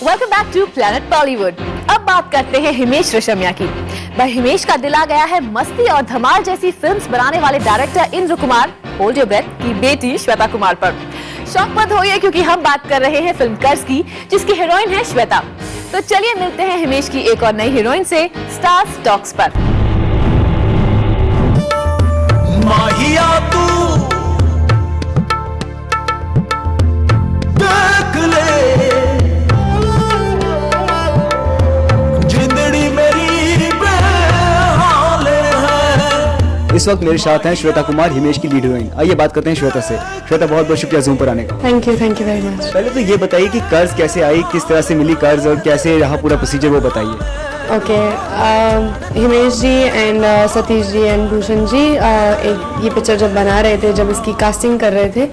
Welcome back to planet Bollywood. अब बात करते हैं हिमेश रेशमिया की। भाई हिमेश का दिल आ गया है मस्ती और धमाल जैसी फिल्म्स बनाने वाले director Indra Kumar hold your breath की बेटी श्वेता कुमार पर। शौक मत होइए क्योंकि हम बात कर रहे हैं फिल्म कर्ज की, जिसकी हीरोइन है श्वेता। तो चलिए मिलते हैं हिमेश की एक और नई हीरोइन से स्टार्स टॉक्स पर। माहिया तू देख ले जिंदड़ी मेरी बेहाल है। इस वक्त मेरे साथ हैं श्वेता कुमार, हिमेश की लीड हीरोइन। आइए बात करते हैं श्वेता से। श्वेता, बहुत बहुत शुक्रिया ज़ूम पर आने का। Thank you very much. पहले तो ये बताइए कि कर्ज कैसे आई, किस तरह से मिली कर्ज और कैसे रहा पूरा प्रोसीजर, वो बताइए। Okay, Himesh ji and Satish ji and Bhushan ji ये पिक्चर जब बना रहे थे, जब इसकी कास्टिंग कर रहे थे,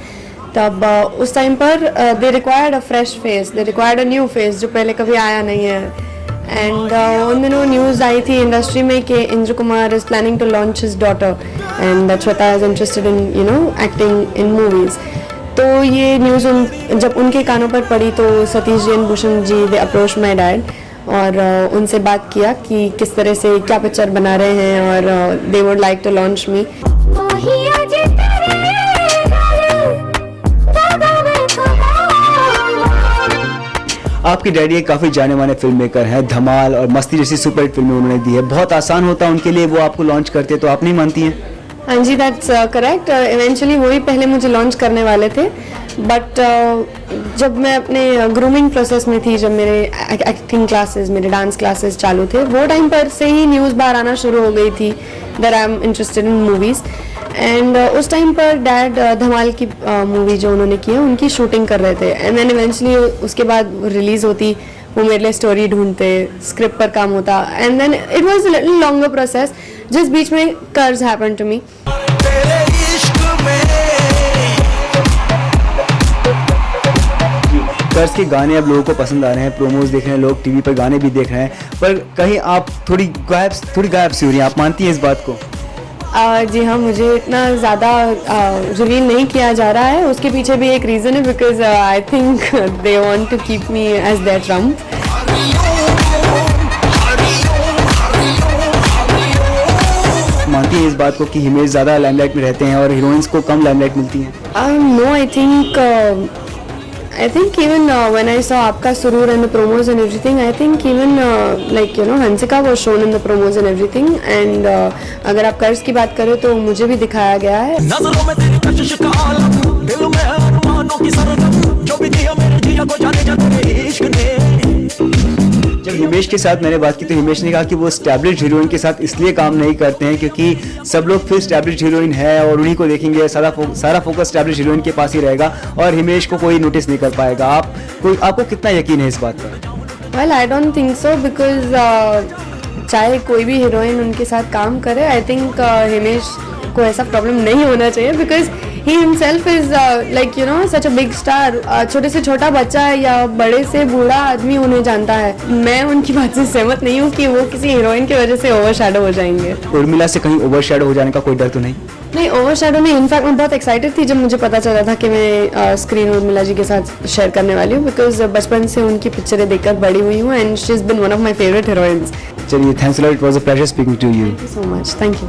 तब उस टाइम पर they required a fresh face, they required a new face जो पहले कभी आया नहीं है। एंड उन दिनों न्यूज़ आई थी इंडस्ट्री में कि Indra Kumar is planning to launch his daughter and Shweta is interested in acting in movies. तो ये न्यूज़ जब उनके कानों पर पड़ी तो Satish ji and Bhushan ji they approach my dad और उनसे बात किया कि किस तरह से क्या पिक्चर बना रहे हैं और they would like to launch me. आपके डैडी एक काफ़ी जाने माने फिल्म मेकर हैं, धमाल और मस्ती जैसी सुपरहिट फिल्में उन्होंने दी है। बहुत आसान होता है उनके लिए, वो आपको लॉन्च करते, तो आप नहीं मानती हैं? हाँ जी, दैट्स करेक्ट। इवेंचुअली वही पहले मुझे लॉन्च करने वाले थे, बट जब मैं अपने ग्रूमिंग प्रोसेस में थी, जब मेरे एक्टिंग क्लासेस, मेरे डांस क्लासेस चालू थे, वो टाइम पर से ही न्यूज़ बाहर आना शुरू हो गई थी that I am interested in movies. And उस टाइम पर डैड धमाल की मूवी जो उन्होंने की है उनकी शूटिंग कर रहे थे। एंड देन इवेंचुअली उसके बाद रिलीज़ होती, वो मेरे लिए स्टोरी ढूंढते, स्क्रिप्ट पर काम होता, and then it was a little longer process, जिस बीच में कर्ज हैपेंड टू मी। कर्ज के गाने अब लोगों को पसंद आ रहे हैं, प्रोमोज देख रहे हैं लोग, टीवी पर गाने भी देख रहे हैं, पर कहीं आप थोड़ी गायब सी हो रही हैं। आप मानती हैं इस बात को? जी हाँ, मुझे इतना ज़्यादा रिवील नहीं किया जा रहा है। उसके पीछे भी एक रीज़न है, because I think they want to keep me as their trump. मानती हैं इस बात को कि हिमेश ज़्यादा लाइमलाइट में रहते हैं और हीरोइंस को कम लाइमलाइट मिलती है? No, I think even when I saw Aapka Surur and the promos and everything, I think even Hansika was shown in the promos and everything. And अगर आप कर्ज की बात करें तो मुझे भी दिखाया गया है। नज़रों में तेरी कशिश का आलम, दिल में अरमानों की सरगम, जो भी दिया मेरे जिया को जाने जा तेरे इश्क ने। जब हिमेश के साथ मैंने बात की तो हिमेश ने कहा कि वो एस्टैब्लिश्ड हीरोइन के साथ इसलिए काम नहीं करते हैं क्योंकि सब लोग फिर एस्टैब्लिश्ड हीरोइन है और उन्हीं को देखेंगे, सारा फोकस एस्टैब्लिश्ड हीरोइन के पास ही रहेगा और हिमेश को कोई नोटिस नहीं कर पाएगा। आपको कितना यकीन है इस बात पर? Well, I don't think so, because चाहे कोई भी हीरोइन उनके साथ काम करे, आई थिंक हिमेश को ऐसा प्रॉब्लम नहीं होना चाहिए, because he himself is such a big star. छोटे से छोटा बच्चा या बड़े से बूढ़ा आदमी उन्हें जानता है। मैं उनकी बात से सहमत नहीं हूँ कि वो किसी हीरोइन की वजह से ओवरशैडो हो जाएंगे। उर्मिला से कहीं ओवरशैडो हो जाने का कोई डर तो नहीं? नहीं, ओवरशैडो नहीं। इनफैक्ट मैं बहुत एक्साइटेड थी जब मुझे पता चला था कि मैं स्क्रीन उर्मिला जी के साथ शेयर करने वाली हूँ, बिकॉज बचपन से उनकी पिक्चरें देखकर बड़ी हुई हूँ and she is been one of my favourite heroines. चलिए, thanks a lot, it was a pleasure speaking to you. Thank you so much. Thank you.